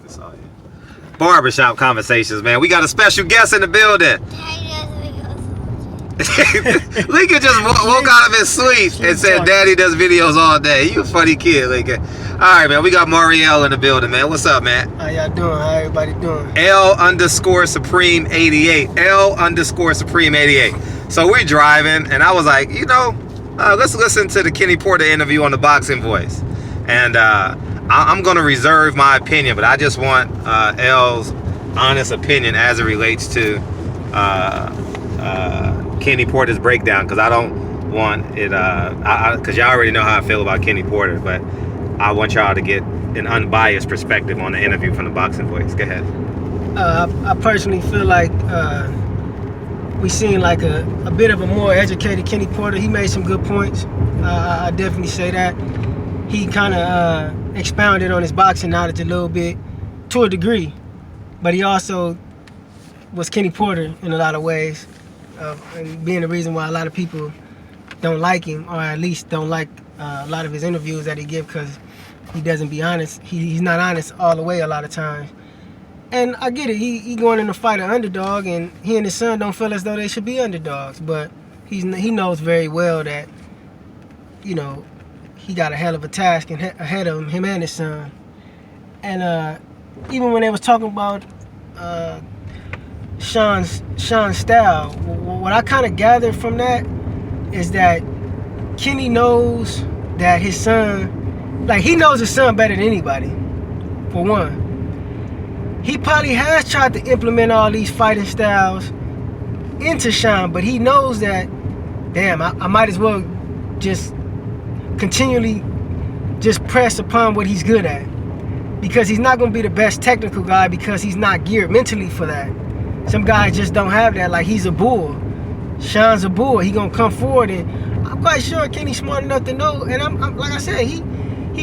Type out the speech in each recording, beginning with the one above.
So, yeah. Barbershop conversations, man. We got a special guest in the building. Lincoln just woke out of his sleep and said, "Daddy does videos all day." You a funny kid, Lincoln. All right, man. We got Marielle in the building, man. What's up, man? How y'all doing? How everybody doing? L_Supreme88. L_Supreme88. So we're driving, and I was like, let's listen to the Kenny Porter interview on the Boxing Voice. And I'm going to reserve my opinion, but I just want L's honest opinion as it relates to Kenny Porter's breakdown, because I don't want it, because y'all already know how I feel about Kenny Porter, but I want y'all to get an unbiased perspective on the interview from the Boxing Voice. Go ahead. I personally feel like we seen like a bit of a more educated Kenny Porter. He made some good points. I definitely say that. He kind of expounded on his boxing knowledge a little bit, to a degree, but he also was Kenny Porter in a lot of ways, and being the reason why a lot of people don't like him, or at least don't like a lot of his interviews that he gives, because he doesn't be honest. He's not honest all the way a lot of times. And I get it. He going in to fight an underdog, and he and his son don't feel as though they should be underdogs. But he knows very well that, he got a hell of a task ahead of him and his son. And even when they was talking about Shawn's style, what I kind of gathered from that is that Kenny knows that his son, like, he knows his son better than anybody, for one. He probably has tried to implement all these fighting styles into Shawn, but he knows that, damn, I might as well just continually just press upon what he's good at, because he's not going to be the best technical guy, because he's not geared mentally for that. Some guys just don't have that. Like, he's a bull. Shawn's a bull. He going to come forward, and I'm quite sure Kenny's smart enough to know, and I'm like I said, he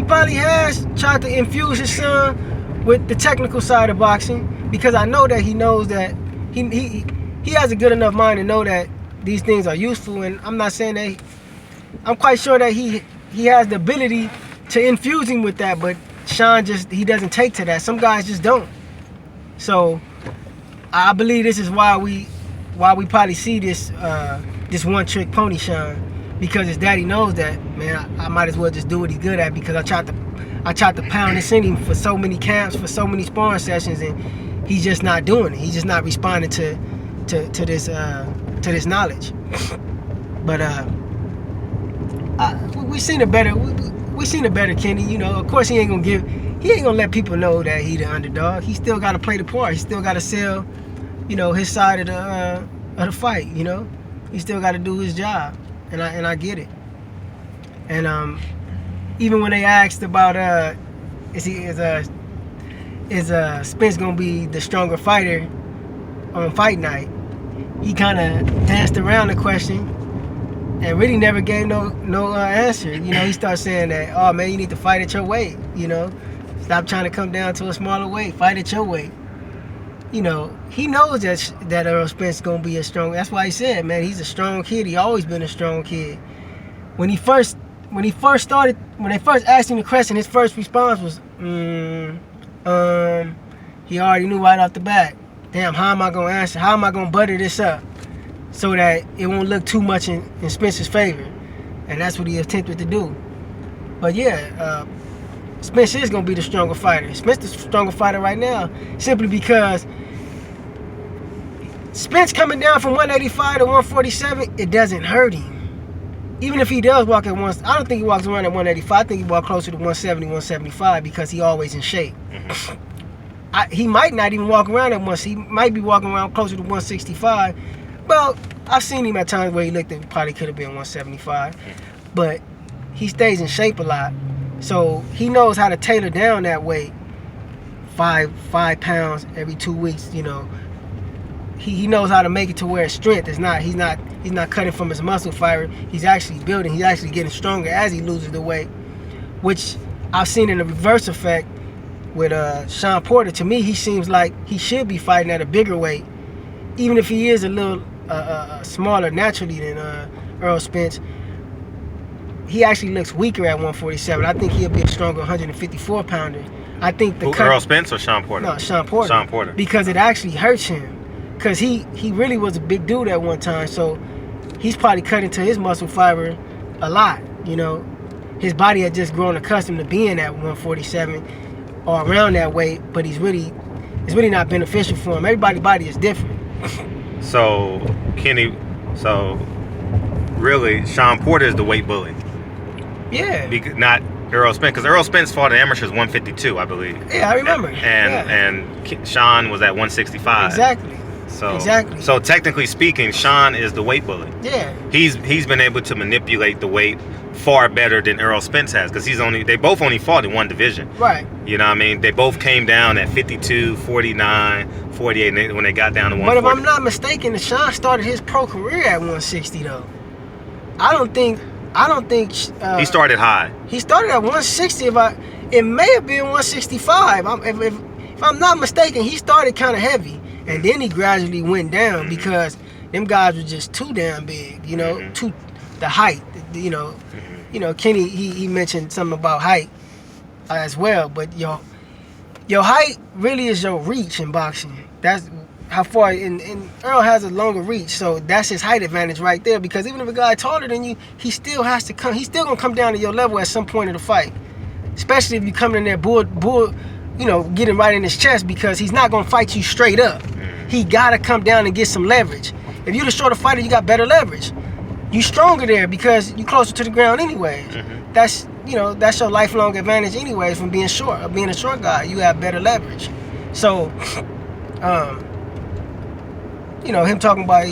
probably has tried to infuse his son with the technical side of boxing, because I know that he knows that he has a good enough mind to know that these things are useful. And I'm not saying that I'm quite sure that he has the ability to infuse him with that, but Shawn he doesn't take to that. Some guys just don't. So I believe this is why we probably see this one trick pony Shawn, because his daddy knows that, man, I might as well just do what he's good at, because I tried to pound this in him for so many camps, for so many sparring sessions, and he's just not doing it. He's just not responding to this knowledge. But we seen a better Kenny. Of course he ain't gonna let people know that he the underdog. He still got to play the part. He still got to sell, his side of the fight. He still got to do his job, and I get it. And even when they asked about is Spence gonna be the stronger fighter on fight night, he kind of danced around the question and really never gave no answer. He started saying that, oh man, you need to fight at your weight. Stop trying to come down to a smaller weight. Fight at your weight. He knows that Errol Spence gonna be a strong. That's why he said, man, he's a strong kid. He always been a strong kid. When they first asked him the question, his first response was, he already knew right off the bat. Damn, how am I gonna answer? How am I gonna butter this up so that it won't look too much in Spence's favor? And that's what he attempted to do. But yeah, Spence is gonna be the stronger fighter. Spence is the stronger fighter right now, simply because Spence coming down from 185 to 147, it doesn't hurt him. Even if he does walk at I don't think he walks around at 185. I think he walks closer to 170, 175, because he always in shape. He might not even walk around at once. He might be walking around closer to 165. Well, I've seen him at times where he looked at probably could have been 175, but he stays in shape a lot. So he knows how to tailor down that weight, 5 pounds every 2 weeks. He knows how to make it to where it's strength. He's not cutting from his muscle fiber. He's actually building. He's actually getting stronger as he loses the weight, which I've seen in a reverse effect with Shawn Porter. To me, he seems like he should be fighting at a bigger weight, even if he is a little smaller naturally than Errol Spence. He actually looks weaker at 147. I think he'll be a stronger 154 pounder I think the Earl Spence or Shawn Porter? No, Shawn Porter. Shawn Porter. Because it actually hurts him. Because he really was a big dude at one time. So he's probably cut into his muscle fiber a lot, you know. His body had just grown accustomed to being at 147 or around that weight, but it's really not beneficial for him. Everybody's body is different. So really, Shawn Porter is the weight bully. Yeah. Not Errol Spence, because Errol Spence fought at amateurs 152, I believe. Yeah, I remember. And Shawn was at 165. Exactly. So technically speaking, Shawn is the weight bully. Yeah. He's been able to manipulate the weight far better than Errol Spence has, because they both only fought in one division. Right. You know what I mean? They both came down at 52, 49, 48 when they got down to 140. But if I'm not mistaken, Shawn started his pro career at 160 though. I don't think he started high. He started at 160. It may have been 165. If I'm not mistaken, he started kind of heavy, and then he gradually went down because them guys were just too damn big. You know, the height. You know, Kenny he mentioned something about height as well. But your height really is your reach in boxing. That's how far. And Errol has a longer reach, so that's his height advantage right there. Because even if a guy taller than you, he still has to come. He's still gonna come down to your level at some point of the fight. Especially if you come in there bull, getting right in his chest, because he's not gonna fight you straight up. He gotta come down and get some leverage. If you're the shorter fighter, you got better leverage. You stronger there because you closer to the ground anyways. That's your lifelong advantage anyways from being short. Or being a short guy, you have better leverage. So, him talking about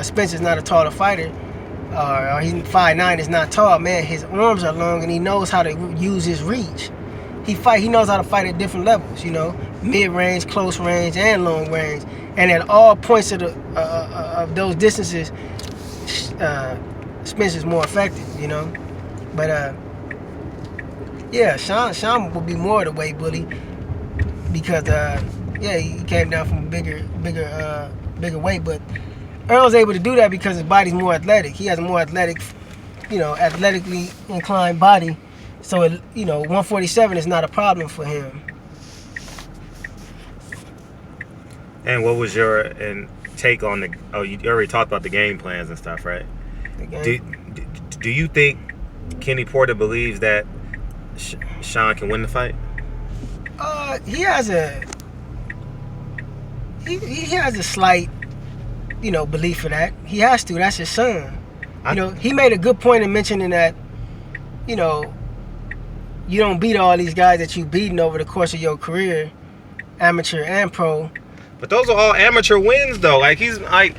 Spence is not a taller fighter, or he's 5'9", is not tall. Man, his arms are long and he knows how to use his reach. He knows how to fight at different levels. Mid-range, close range, and long range. And at all points of those distances, Spence is more effective, But Shawn will be more of the weight bully because he came down from a bigger weight. But Earl's able to do that because his body's more athletic. He has a more athletically inclined body. So 147 is not a problem for him. And what was your take on you already talked about the game plans and stuff, right? Do you think Kenny Porter believes that Shawn can win the fight? He has a slight belief in that. He has to. That's his son. He made a good point in mentioning that you don't beat all these guys that you've beaten over the course of your career, amateur and pro. But those are all amateur wins, though. Like he's like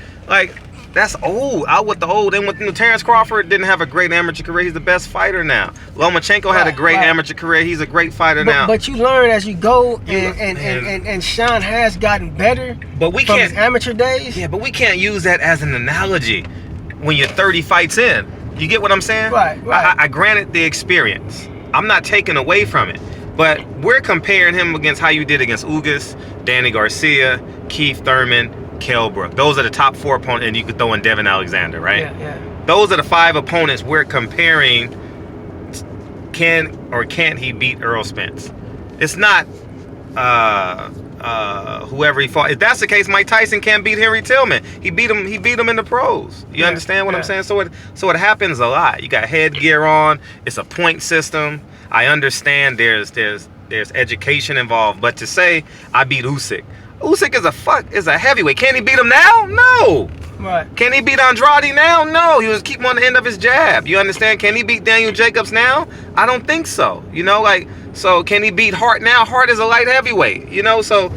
that's old. Out with the old. And with Terrence Crawford didn't have a great amateur career. He's the best fighter now. Lomachenko had a great amateur career. He's a great fighter now. But you learn as you go, and Shawn has gotten better. But we from can't his amateur days. Yeah, but we can't use that as an analogy when you're 30 fights in. You get what I'm saying? Right. I granted the experience. I'm not taking away from it. But we're comparing him against how you did against Ugas, Danny Garcia, Keith Thurman, Kell Brook. Those are the top 4 opponents, and you could throw in Devin Alexander, right? Yeah. Those are the 5 opponents we're comparing. Can or can't he beat Errol Spence? It's not whoever he fought. If that's the case, Mike Tyson can't beat Henry Tillman. He beat him in the pros. You understand what I'm saying? So it happens a lot. You got headgear on. It's a point system. I understand there's education involved, but to say I beat Usyk is a heavyweight. Can he beat him now? No. Right. Can he beat Andrade now? No. He was keeping on the end of his jab. You understand? Can he beat Daniel Jacobs now? I don't think so. So can he beat Hart now? Hart is a light heavyweight. So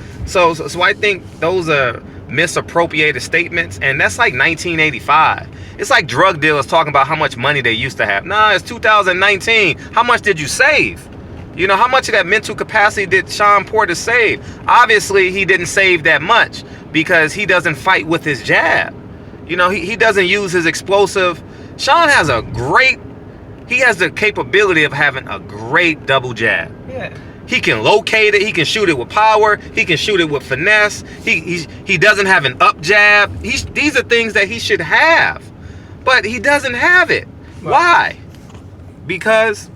I think those are misappropriated statements, and that's like 1985. It's like drug dealers talking about how much money they used to have. Nah, it's 2019. How much did you save? How much of that mental capacity did Shawn Porter save? Obviously, he didn't save that much because he doesn't fight with his jab. He doesn't use his explosive. Shawn has he has the capability of having a great double jab. Yeah. He can locate it. He can shoot it with power. He can shoot it with finesse. He doesn't have an up jab. These are things that he should have, but he doesn't have it. Right. Why? Because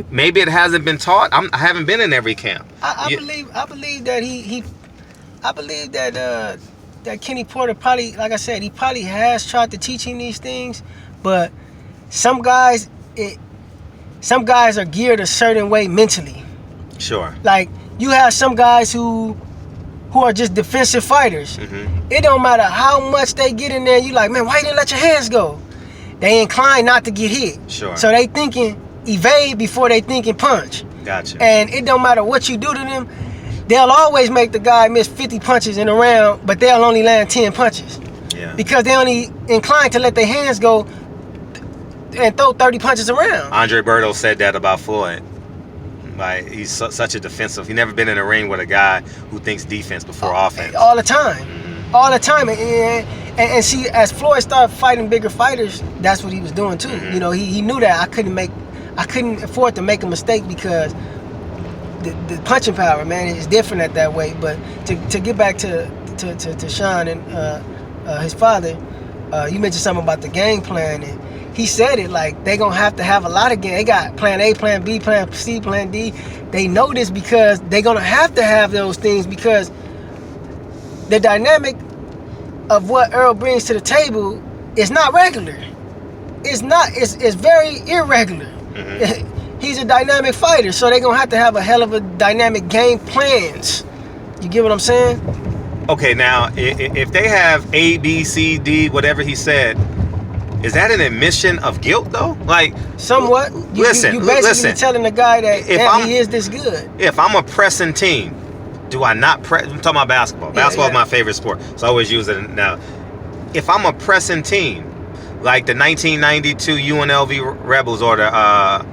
maybe it hasn't been taught. I haven't been in every camp. I believe that I believe that that Kenny Porter probably, like I said, he probably has tried to teach him these things, but some guys are geared a certain way mentally. Sure. Like, you have some guys who are just defensive fighters. Mm-hmm. It don't matter how much they get in there, you like, man, why you didn't let your hands go? They inclined not to get hit. Sure. So they thinking evade before they thinking punch. Gotcha. And it don't matter what you do to them, they'll always make the guy miss 50 punches in a round, but they'll only land 10 punches. Yeah. Because they only inclined to let their hands go and throw 30 punches around. Andre Berto said that about Floyd. Like, he's such a defensive. He never been in a ring with a guy who thinks defense before offense. All the time. All the time. And see, as Floyd started fighting bigger fighters, that's what he was doing too. Mm-hmm. You know, he knew that I couldn't afford to make a mistake because the punching power, man, is different at that weight. But to get back to Shawn and his father, you mentioned something about the game plan, and he said it like they gonna have to have a lot of game. They got plan A, plan B, plan C, plan D. They know this because they gonna have to have those things because the dynamic of what Errol brings to the table is not regular. It's not. It's very irregular. Mm-hmm. He's a dynamic fighter, so they're gonna have to have a hell of a dynamic game plans. You get what I'm saying? Okay, now if they have A, B, C, D, whatever he said, is that an admission of guilt though? Like, somewhat. You basically telling the guy that he is this good. If I'm a pressing team, do I not press? I'm talking about basketball. Basketball is my favorite sport, so I always use it now. If I'm a pressing team, like the 1992 UNLV Rebels or the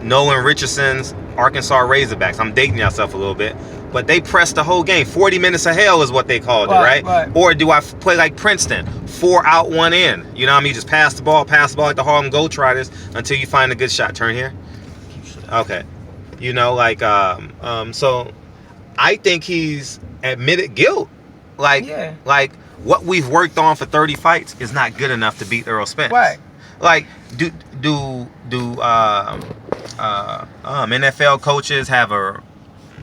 Nolan Richardson's Arkansas Razorbacks, I'm dating myself a little bit, but they pressed the whole game. 40 minutes of hell is what they called it, right? Or do I play like Princeton, 4 out, 1 in? You know what I mean? Just pass the ball like the Harlem Globetrotters until you find a good shot. Turn here. Okay. You know, like, so I think he's admitted guilt. Like what we've worked on for 30 fights is not good enough to beat Errol Spence. Right. Like, do NFL coaches have a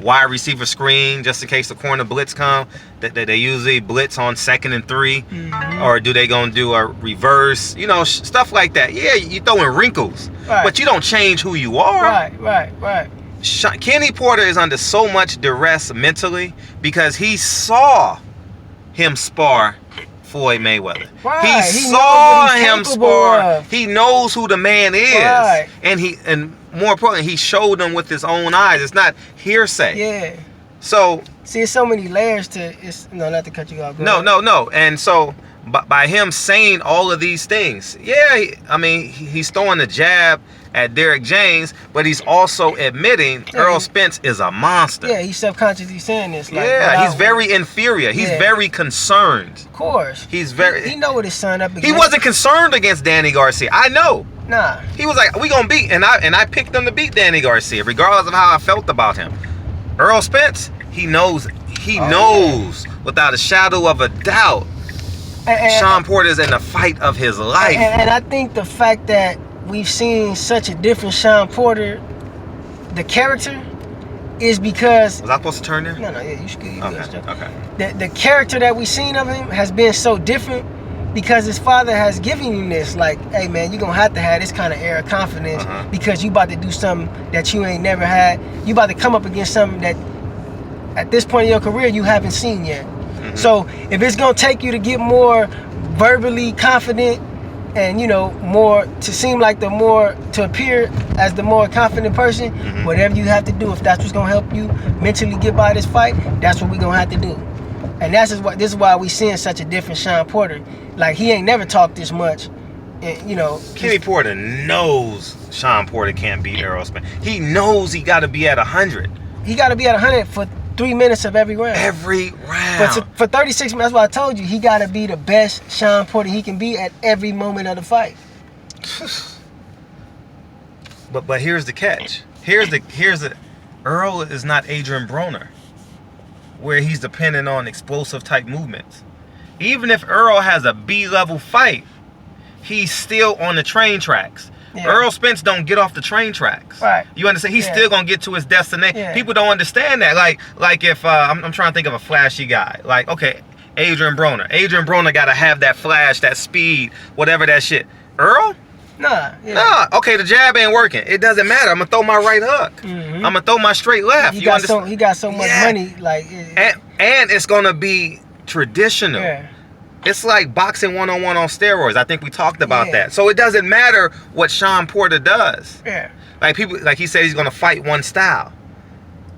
wide receiver screen just in case the corner blitz come? That they usually blitz on 2nd and 3, mm-hmm. Or do they gonna do a reverse? You know, stuff like that. Yeah, you throw in wrinkles, but you don't change who you are. Right. Kenny Porter is under so much duress mentally because he saw him spar Floyd Mayweather. Right. He saw him spar. He knows who the man is. Right. And more importantly, he showed them with his own eyes. It's not hearsay. Yeah. So see, there's so many layers to it. No, not to cut you off. No. And so by him saying all of these things, he's throwing a jab at Derrick James, but he's also admitting Errol Spence is a monster. Yeah, he's subconsciously saying this. Like, he's very inferior. He's very concerned. Of course. He's very. He know what his son up against. He wasn't concerned against Danny Garcia. I know. Nah. He was like, we gonna beat, and I picked him to beat Danny Garcia, regardless of how I felt about him. Errol Spence, he knows without a shadow of a doubt, Shawn Porter's in the fight of his life. And I think the fact that we've seen such a different Shawn Porter, the character, is because... Was I supposed to turn there? No, yeah, you should go. Okay. The character that we've seen of him has been so different because his father has given him this, like, hey, man, you're going to have this kind of air of confidence because you about to do something that you ain't never had. You about to come up against something that, at this point in your career, you haven't seen yet. Mm-hmm. So if it's going to take you to get more verbally confident and, you know, more to seem like to appear as the more confident person, whatever you have to do, if that's what's going to help you mentally get by this fight, that's what we're going to have to do. And this is why we seeing such a different Shawn Porter. Like, he ain't never talked this much. And, you know, Kenny Porter knows Shawn Porter can't beat Errol Spence. He knows he got to be at 100. He got to be at 100 for 3 minutes of every round. Every round. For 36 minutes, that's what I told you. He got to be the best Shawn Porter he can be at every moment of the fight. But here's the catch. Here's the Errol is not Adrien Broner, where he's dependent on explosive type movements. Even if Errol has a B-level fight, he's still on the train tracks. Yeah. Errol Spence don't get off the train tracks. Right. You understand? He's still gonna get to his destination. Yeah. People don't understand that. Like if I'm trying to think of a flashy guy. Like, okay, Adrien Broner. Adrien Broner gotta have that flash, that speed, whatever that shit. Earl? Nah. Yeah. Nah. Okay, the jab ain't working. It doesn't matter. I'm gonna throw my right hook. Mm-hmm. I'm gonna throw my straight left. He got so much money, like. And it's gonna be traditional. Yeah. It's like boxing one-on-one on steroids. I think we talked about that. So it doesn't matter what Shawn Porter does. Yeah. Like people, like he said, he's gonna fight one style.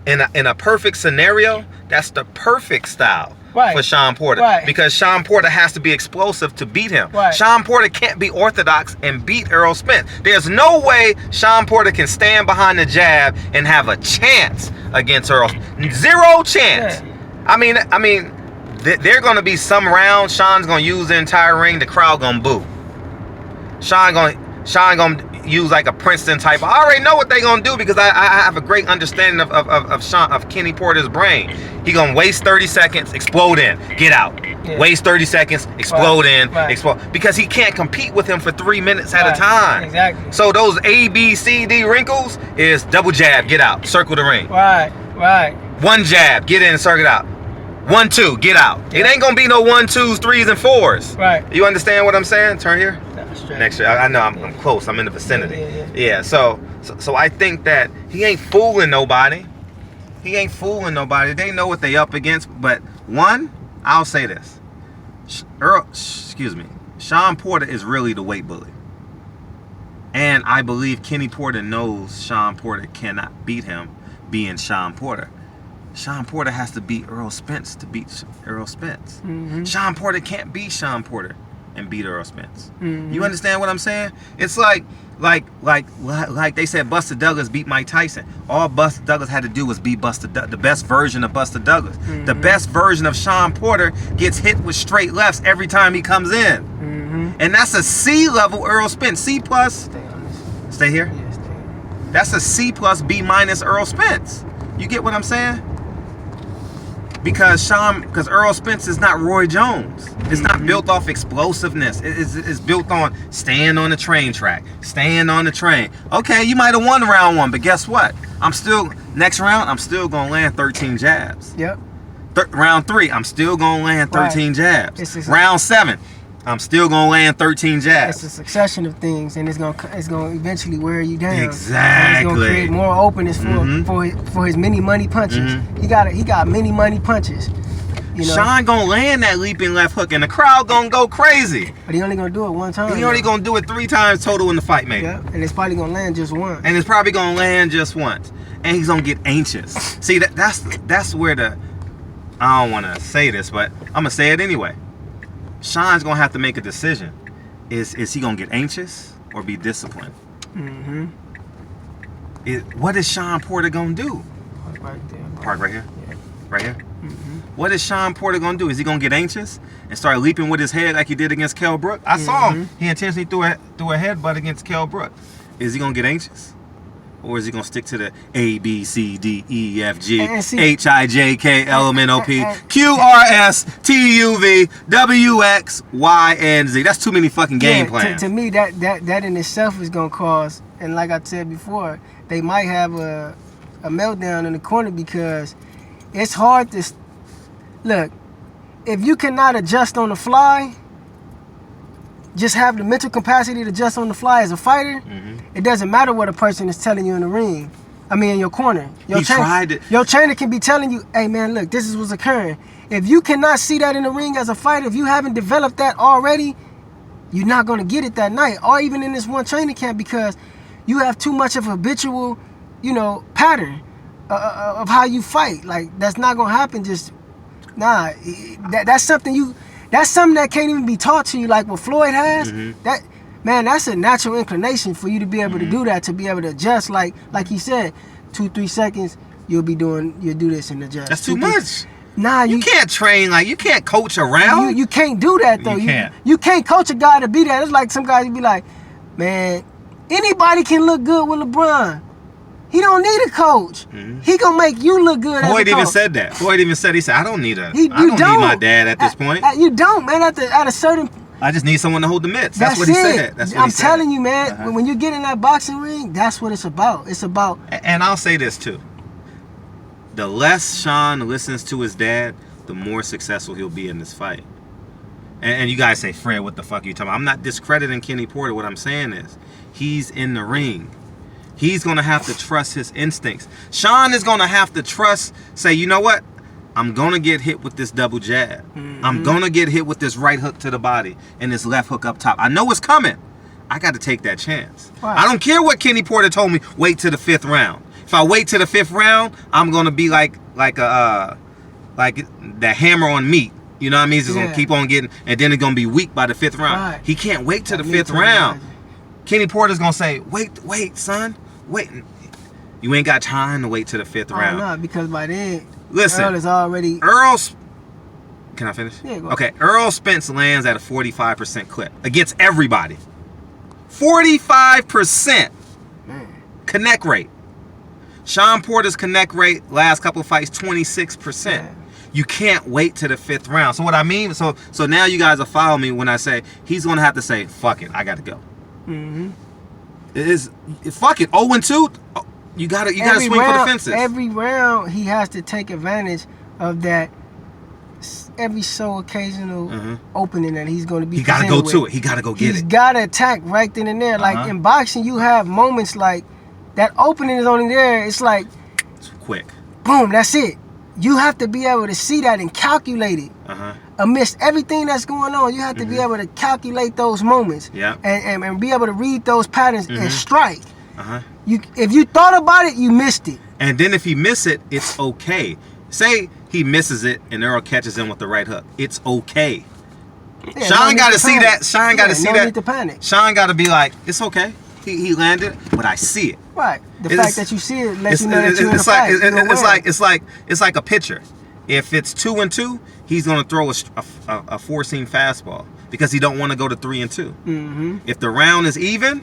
In a perfect scenario, that's the perfect style for Shawn Porter. Right. Because Shawn Porter has to be explosive to beat him. Right. Shawn Porter can't be orthodox and beat Errol Spence. There's no way Shawn Porter can stand behind the jab and have a chance against Errol. Zero chance. Yeah. I mean, there gonna be some rounds Shawn's gonna use the entire ring. The crowd gonna boo. Shawn gonna use like a Princeton type. I already know what they gonna do because I have a great understanding of Kenny Porter's brain. He gonna waste 30 seconds, explode in, get out. Yeah. Waste 30 seconds, explode in, explode. Because he can't compete with him for 3 minutes at a time. Exactly. So those A, B, C, D wrinkles is double jab, get out, circle the ring. Right. One jab, get in, circle it out. 1, 2, get out. Yeah. It ain't gonna be no 1, 2s, 3s, and 4s. Right. You understand what I'm saying? Turn here. Straight. Next year. I know I'm close. I'm in the vicinity. Yeah. So I think that he ain't fooling nobody. He ain't fooling nobody. They know what they up against. But one, I'll say this. Shawn Porter is really the weight bully. And I believe Kenny Porter knows Shawn Porter cannot beat him being Shawn Porter. Shawn Porter has to beat Errol Spence to beat Errol Spence. Mm-hmm. Shawn Porter can't beat Shawn Porter and beat Errol Spence. Mm-hmm. You understand what I'm saying? It's like they said Buster Douglas beat Mike Tyson. All Buster Douglas had to do was be the best version of Buster Douglas. Mm-hmm. The best version of Shawn Porter gets hit with straight lefts every time he comes in. Mm-hmm. And that's a C level Errol Spence. C plus. Stay here? Yeah, stay here. That's a C plus B minus Errol Spence. You get what I'm saying? Because Errol Spence is not Roy Jones. It's not built off explosiveness. It's built on staying on the train track, staying on the train. Okay, you might have won round 1, but guess what? Next round, I'm still gonna land 13 jabs. Yep. Round 3, I'm still gonna land 13 jabs. Round 7, I'm still gonna land 13 jabs. It's a succession of things, and it's gonna eventually wear you down. Exactly. It's gonna create more openness for his many money punches. Mm-hmm. He got many money punches. You know? Shawn gonna land that leaping left hook, and the crowd gonna go crazy. But he only gonna do it one time. He only gonna do it 3 times total in the fight, maybe. Yeah, and it's probably gonna land just once. And it's probably gonna land just once, and he's gonna get anxious. See, that's where I don't want to say this, but I'm gonna say it anyway. Shawn's gonna have to make a decision. Is he gonna get anxious or be disciplined? Mm-hmm. What is Shawn Porter gonna do? Park right there. Park right here? Yeah. Right here? Mm-hmm. What is Shawn Porter gonna do? Is he gonna get anxious and start leaping with his head like he did against Kell Brook? I saw him. He intentionally threw a headbutt against Kell Brook. Is he gonna get anxious? Or is he gonna stick to the A, B, C, D, E, F, G, H, I, J, K, L, M, N, O, P, Q, R, S, T, U, V, W, X, Y, and Z? That's too many fucking game plans. To me, that in itself is gonna cause, and like I said before, they might have a meltdown in the corner because it's hard to look. If you cannot adjust on the fly, just have the mental capacity to adjust on the fly as a fighter, it doesn't matter what a person is telling you in the ring. I mean, in your corner. Your trainer can be telling you, hey man, look, this is what's occurring. If you cannot see that in the ring as a fighter, if you haven't developed that already, you're not going to get it that night, or even in this one training camp, because you have too much of a habitual, pattern of how you fight. Like, that's not going to happen just, that's something that can't even be taught to you like what Floyd has. That's a natural inclination for you to be able to do that, to be able to adjust. Like he said, 2-3 seconds, you'll do this and adjust. That's too much. Nah, you can't train, you can't coach around. You can't do that though. You can't coach a guy to be that. It's like some guys be like, man, anybody can look good with LeBron. He don't need a coach. He gonna make you look good. Floyd even said that. He said, I don't need I don't need my dad at this point. You don't, man. At a certain I just need someone to hold the mitts. That's what he said. That's what I'm telling you, man. When you get in that boxing ring, that's what it's about. It's about. And I'll say this too. The less Shawn listens to his dad, the more successful he'll be in this fight. And you guys say, Fred, what the fuck are you talking about? I'm not discrediting Kenny Porter. What I'm saying is, he's in the ring. He's going to have to trust his instincts. Shawn is going to have to say, you know what? I'm going to get hit with this double jab. I'm going to get hit with this right hook to the body and this left hook up top. I know it's coming. I got to take that chance. Right. I don't care what Kenny Porter told me, wait to the 5th round. If I wait to the 5th round, I'm going to be like the hammer on meat. You know what I mean? He's just going to keep on getting, and then it's going to be weak by the 5th round. Right. He can't wait to the 5th round. Kenny Porter's going to say, wait, son. Wait. You ain't got time to wait to the 5th round. No, because by then, listen, Errol is already... Can I finish? Yeah, go okay, Errol Spence lands at a 45% clip against everybody. 45% connect rate. Shawn Porter's connect rate last couple of fights 26%. Yeah. You can't wait to the 5th round. So what I mean, so now you guys will follow me when I say he's gonna have to say, fuck it, I gotta go. It is fuck it. 0-2. You gotta swing for the fences. Every round he has to take advantage of that. Every so occasional opening that he's going to be. He got to go to it. He got to go get it. He's got to attack right then and there. Like in boxing, you have moments like that. Opening is only there. It's like it's quick. Boom. That's it. You have to be able to see that and calculate it. Amidst everything that's going on, you have to be able to calculate those moments. Yeah. And be able to read those patterns and strike. If you thought about it, you missed it. And then if he miss it, it's okay. Say he misses it and Errol catches him with the right hook. It's okay. Yeah, Shawn got to see that. Shawn got to see that. No need to panic. Shawn got to be like, it's okay. He landed, but I see it. Right. The fact that you see it lets you know that you're in the fight. It's like a pitcher. If it's 2-2, he's gonna throw a four-seam fastball because he don't want to go to 3-2. If the round is even,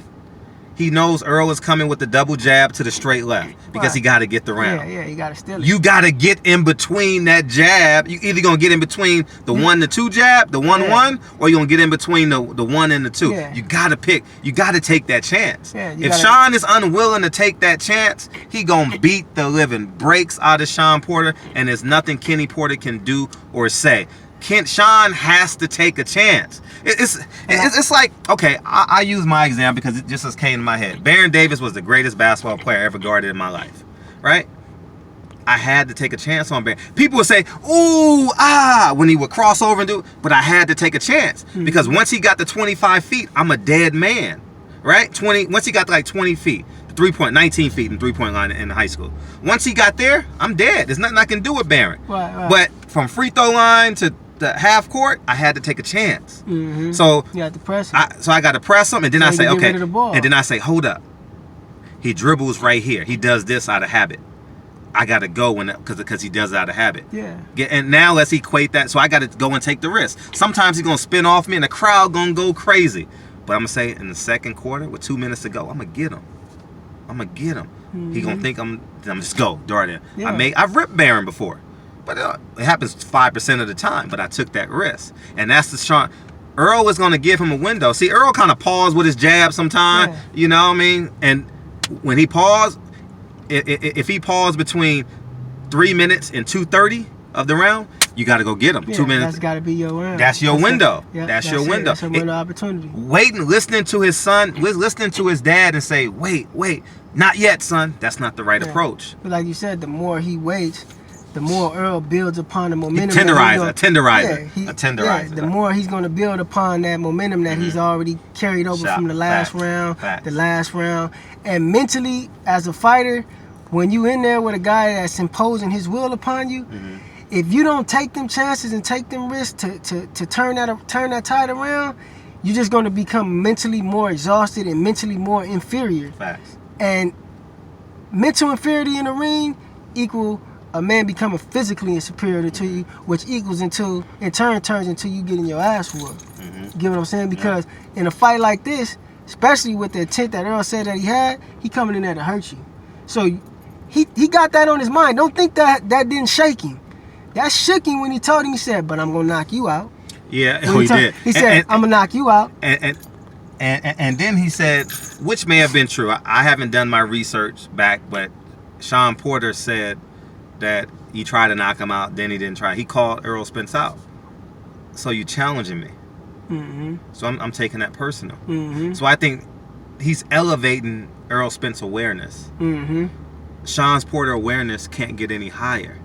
he knows Errol is coming with the double jab to the straight left because he got to get the round. Yeah, you got to steal it. You got to get in between that jab. You either going to get in between the 1-2 jab, the 1-1, or you're going to get in between the 1 and the 2. Yeah. You got to pick. You got to take that chance. Yeah, if Shawn is unwilling to take that chance, he going to beat the living breaks out of Shawn Porter, and there's nothing Kenny Porter can do or say. Shawn has to take a chance. It's like, okay, I use my example because it just came to my head. Baron Davis was the greatest basketball player I ever guarded in my life, right? I had to take a chance on Baron. People would say, ooh, when he would cross over and do, but I had to take a chance because once he got to 25 feet, I'm a dead man, right? Once he got to like 20 feet, 19 feet in three-point line in high school. Once he got there, I'm dead. There's nothing I can do with Baron. Right. But from free throw line to the half court, I had to take a chance. So you had to press him. So I got to press him, and then I say, okay, and then I say, hold up. He dribbles right here. He does this out of habit. I got to go because he does it out of habit. Yeah. And now let's equate that. So I got to go and take the risk. Sometimes he's gonna spin off me, and the crowd gonna go crazy. But I'm gonna say in the second quarter with 2 minutes to go, I'm gonna get him. He gonna think I'm just go dart in. Yeah. I've ripped Baron before. But it happens 5% of the time. But I took that risk. And that's the Shawn. Errol is going to give him a window. See, Errol kind of paused with his jab sometimes. Yeah. You know what I mean? And when he paused, if he paused between 3 minutes and 2:30 of the round, you got to go get him. 2 minutes. That's got to be your round. That's your window. That's your window. That's a window opportunity. Waiting, listening to his son, listening to his dad and say, wait, not yet, son. That's not the right approach. But like you said, the more he waits, the more Errol builds upon the momentum. A tenderizer. The more he's going to build upon that momentum that he's already carried over from the last round, And mentally, as a fighter, when you in there with a guy that's imposing his will upon you, if you don't take them chances and take them risks to turn that tide around, you're just going to become mentally more exhausted and mentally more inferior. Facts. And mental inferiority in the ring equal a man becoming physically superior to you, which equals in turn turns into you getting your ass whooped. Get what I'm saying? Because in a fight like this, especially with the intent that Errol said that he had, he coming in there to hurt you. So he got that on his mind. Don't think that didn't shake him. That shook him when he told him, he said, but I'm going to knock you out. Yeah, When he did. He said, "I'm gonna knock you out." And then he said, which may have been true. I haven't done my research back, but Shawn Porter said that he tried to knock him out, then he didn't try. He called Errol Spence out. So you challenging me. Mm-hmm. So I'm taking that personal. Mm-hmm. So I think he's elevating Errol Spence awareness. Mm-hmm. Shawn Porter awareness can't get any higher,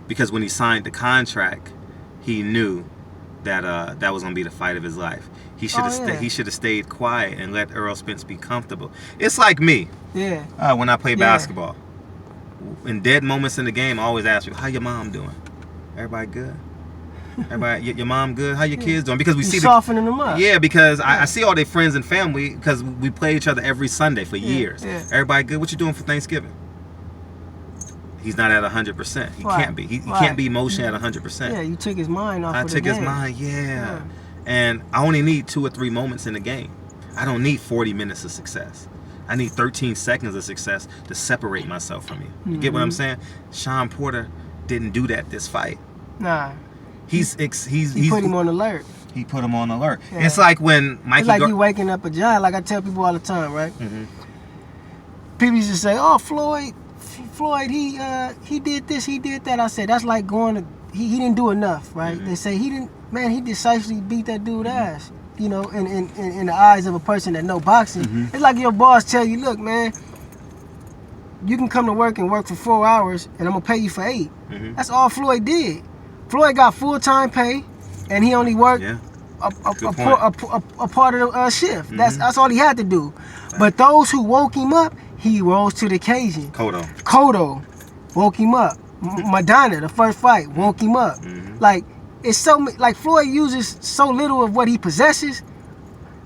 because when he signed the contract, he knew that that was gonna be the fight of his life. He should have he should have stayed quiet and let Errol Spence be comfortable. It's like me. Yeah. When I play basketball, in dead moments in the game, I always ask you, "How your mom doing? Everybody good? Everybody, your mom good? How your kids doing?" Because we see softening them up. Yeah, because I see all their friends and family, because we play each other every Sunday for years. Yeah. Everybody good? What you doing for Thanksgiving? He's not at 100%. He can't be. He can't be emotionally at 100%. Yeah, you took his mind off of the game. I took his mind, yeah. And I only need 2 or 3 moments in the game. I don't need 40 minutes of success. I need 13 seconds of success to separate myself from you. You get what I'm saying? Shawn Porter didn't do that this fight. Nah. He put him on alert. He put him on alert. Yeah. It's like when Mikey... It's like you waking up a giant. Like I tell people all the time, right? Mm-hmm. People used to say, "Oh, Floyd, he did this, he did that." I said, that's like going to... He didn't do enough, right? Mm-hmm. They say he decisively beat that dude ass. You know, in the eyes of a person that know boxing. Mm-hmm. It's like your boss tell you, "Look, man, you can come to work and work for 4 hours and I'm gonna pay you for 8. Mm-hmm. That's all Floyd did. Floyd got full-time pay and he only worked a part of the shift. Mm-hmm. That's all he had to do. But those who woke him up, he rose to the occasion. Cotto woke him up. Madonna, the first fight, woke him up. Mm-hmm. Like, it's so, like, Floyd uses so little of what he possesses.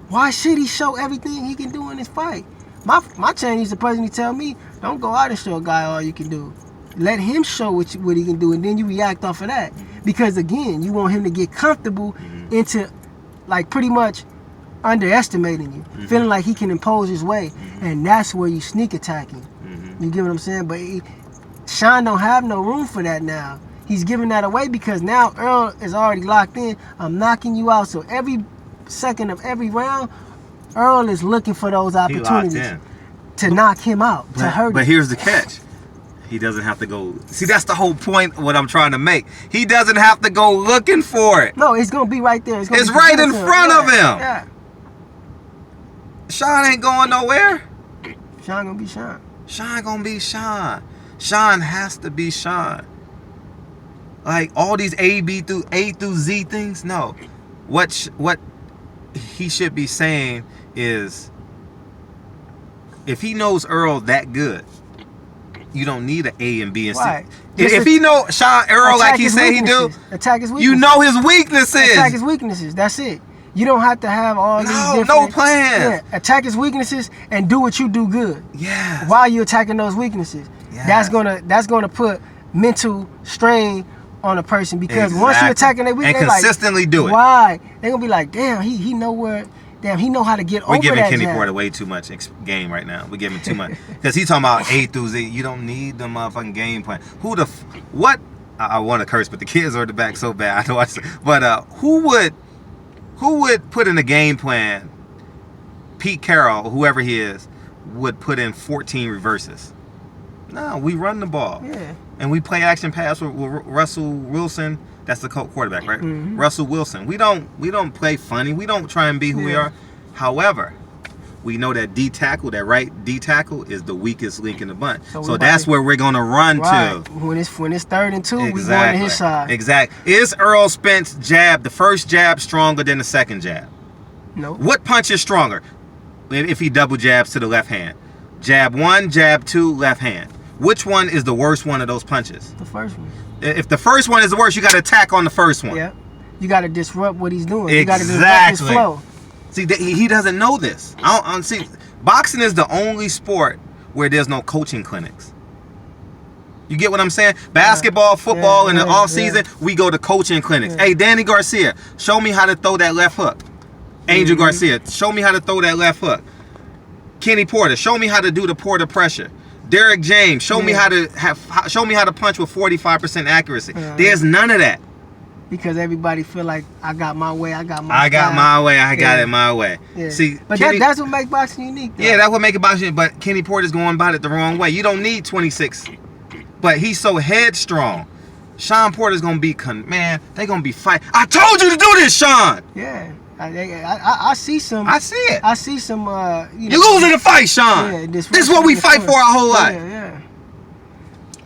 Why should he show everything he can do in this fight? My Chinese the person, he tell me, don't go out and show a guy all you can do. Let him show what he can do, and then you react off of that. Because again, you want him to get comfortable into, like, pretty much underestimating you, feeling like he can impose his way, and that's where you sneak attack him. You get what I'm saying? But Shawn don't have no room for that now. He's giving that away because now Earl is already locked in. I'm knocking you out. So every second of every round, Earl is looking for those opportunities to knock him out, to hurt him. But here's the catch. He doesn't have to go... See, that's the whole point of what I'm trying to make. He doesn't have to go looking for it. No, it's going to be right there. It's right in front of him. Yeah. Shawn ain't going nowhere. Shawn going to be Shawn. Shawn going to be Shawn. Shawn has to be Shawn. Like, all these A through Z things, no. What he should be saying is, if he knows Earl that good, you don't need an A and B and C. Right. If he know Earl like he said he do, attack his weaknesses. You know his weaknesses. Attack his weaknesses. That's it. You don't have to have all these different... No plans. Yeah, attack his weaknesses and do what you do good. Yeah. While you're attacking those weaknesses. Yes. That's gonna put mental strain on a person, because once you're attacking their weakness, and consistently do it. Why? They're gonna be like, damn, he know where... Damn, he know how to get over that. We're giving Kenny Porter way too much game right now. We're giving too much. Because he's talking about A through Z. You don't need the motherfucking game plan. What? I want to curse, but the kids are in the back so bad. I know I said, but who would put in a game plan? Pete Carroll, whoever he is, would put in 14 reverses. No, we run the ball. Yeah. And we play action pass with Russell Wilson. That's the quarterback, right? Mm-hmm. Russell Wilson. We don't play funny. We don't try and be who we are. However, we know that that right D tackle is the weakest link in the bunch. So that's where we're gonna run to. When it's 3rd and 2, we going to his side. Exactly. Is Errol Spence jab, the first jab, stronger than the second jab? No. What punch is stronger if he double jabs to the left hand? Jab 1, jab 2, left hand. Which one is the worst one of those punches? The first one. If the first one is the worst, you got to attack on the first one. Yeah. You got to disrupt what he's doing. Exactly. You got to disrupt his flow. See, he doesn't know this. See, boxing is the only sport where there's no coaching clinics. You get what I'm saying? Basketball, football, in the off season, we go to coaching clinics. Yeah. Hey, Danny Garcia, show me how to throw that left hook. Angel Garcia, show me how to throw that left hook. Kenny Porter, show me how to do the Porter pressure. Derek James, show me how to punch with 45% accuracy. There's none of that. because everybody feel like I got my way, I got I got it my way. Yeah. See, but Kenny, that's what makes boxing unique, though. Yeah, that's what makes it boxing. But Kenny Porter's going about it the wrong way. You don't need 26, but he's so headstrong. Shawn Porter's gonna be man. They gonna be fight. I told you to do this, Shawn. Yeah, I see some. I see it. I see some. You losing the fight, Shawn. Yeah, this is what we fight for our whole life. Yeah.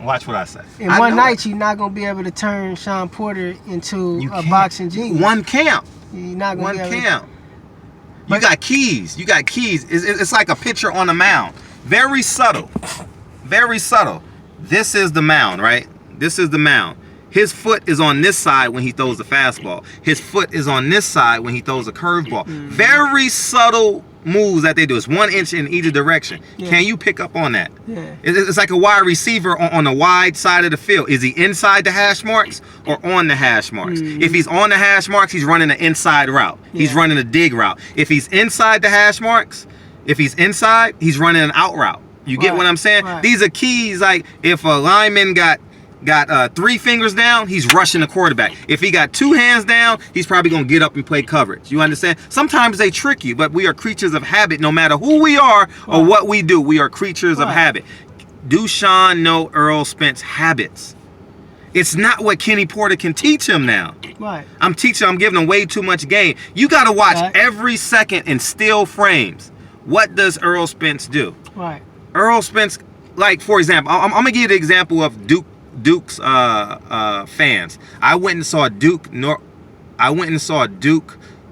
Watch what I say. In one night, you're not gonna be able to turn Shawn Porter into a boxing genius. One camp. You're not gonna one be able camp. You got keys. You got keys. It's like a pitcher on a mound. Very subtle. Very subtle. This is the mound, right? This is the mound. His foot is on this side when he throws the fastball. His foot is on this side when he throws a curveball. Very subtle moves that they do. It's 1 inch in either direction. Yeah. Can you pick up on that? Yeah. It's like a wide receiver on the wide side of the field. Is he inside the hash marks or on the hash marks? If he's on the hash marks, he's running an inside route. He's running a dig route. If he's inside the hash marks, if he's inside, he's running an out route. You get what I'm saying? Right. These are keys. Like if a lineman got 3 fingers down, he's rushing the quarterback. If he got 2 hands down, he's probably gonna get up and play coverage. You understand? Sometimes they trick you, but we are creatures of habit. No matter who we are or what we do, we are creatures of habit. Do Shawn know Errol Spence habits? It's not what Kenny Porter can teach him now. Right. I'm giving him way too much game. You gotta watch every second in still frames. What does Errol Spence do? Right. Errol Spence, like for example, I'm gonna give you the example of Duke's fans. I went and saw Duke,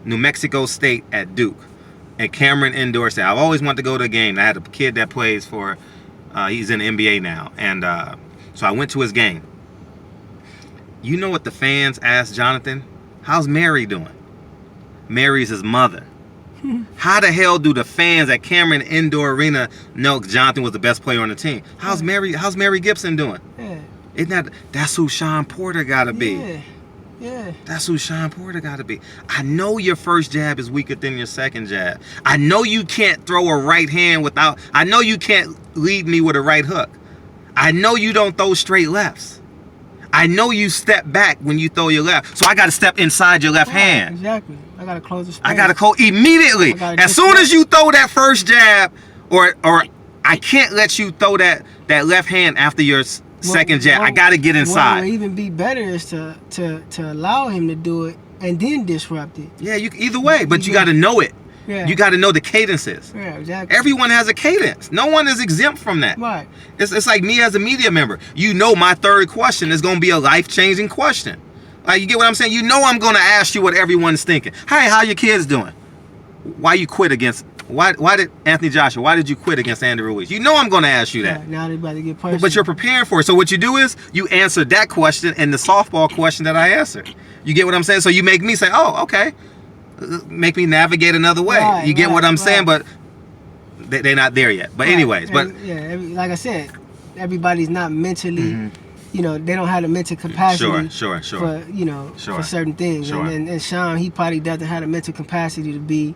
New Mexico State at Duke, at Cameron Indoor Stadium. I've always wanted to go to a game. I had a kid that plays for, he's in the NBA now, and so I went to his game. You know what the fans asked Jonathan? How's Mary doing? Mary's his mother. How the hell do the fans at Cameron Indoor Arena know Jonathan was the best player on the team? How's Mary Gibson doing? Yeah. That's who Shawn Porter gotta be. Yeah. That's who Shawn Porter gotta be. I know your first jab is weaker than your second jab. I know you can't throw a right hand I know you can't lead me with a right hook. I know you don't throw straight lefts. I know you step back when you throw your left. So I gotta step inside your left hand. Exactly. I gotta close the space. I gotta close immediately. As soon as you throw that first jab, or I can't let you throw that left hand after your second jab. I gotta get inside. What would even be better is to allow him to do it and then disrupt it. Yeah, either way, but you gotta know it. Yeah. You gotta know the cadences. Yeah, exactly. Everyone has a cadence. No one is exempt from that. Right. It's like me as a media member. You know my third question is gonna be a life-changing question. Like, you get what I'm saying? You know I'm gonna ask you what everyone's thinking. Hey, how your kids doing? Why did Anthony Joshua, why did you quit against Andy Ruiz? You know I'm going to ask you that. Now they're about to get personal. But you're preparing for it. So what you do is you answer that question and the softball question that I answered. You get what I'm saying? So you make me say, oh, okay. Make me navigate another way. Right, you get what I'm saying? But they're not there yet. But anyways. Like I said, everybody's not mentally, they don't have the mental capacity sure. for, for certain things. And Shawn, he probably doesn't have the mental capacity to be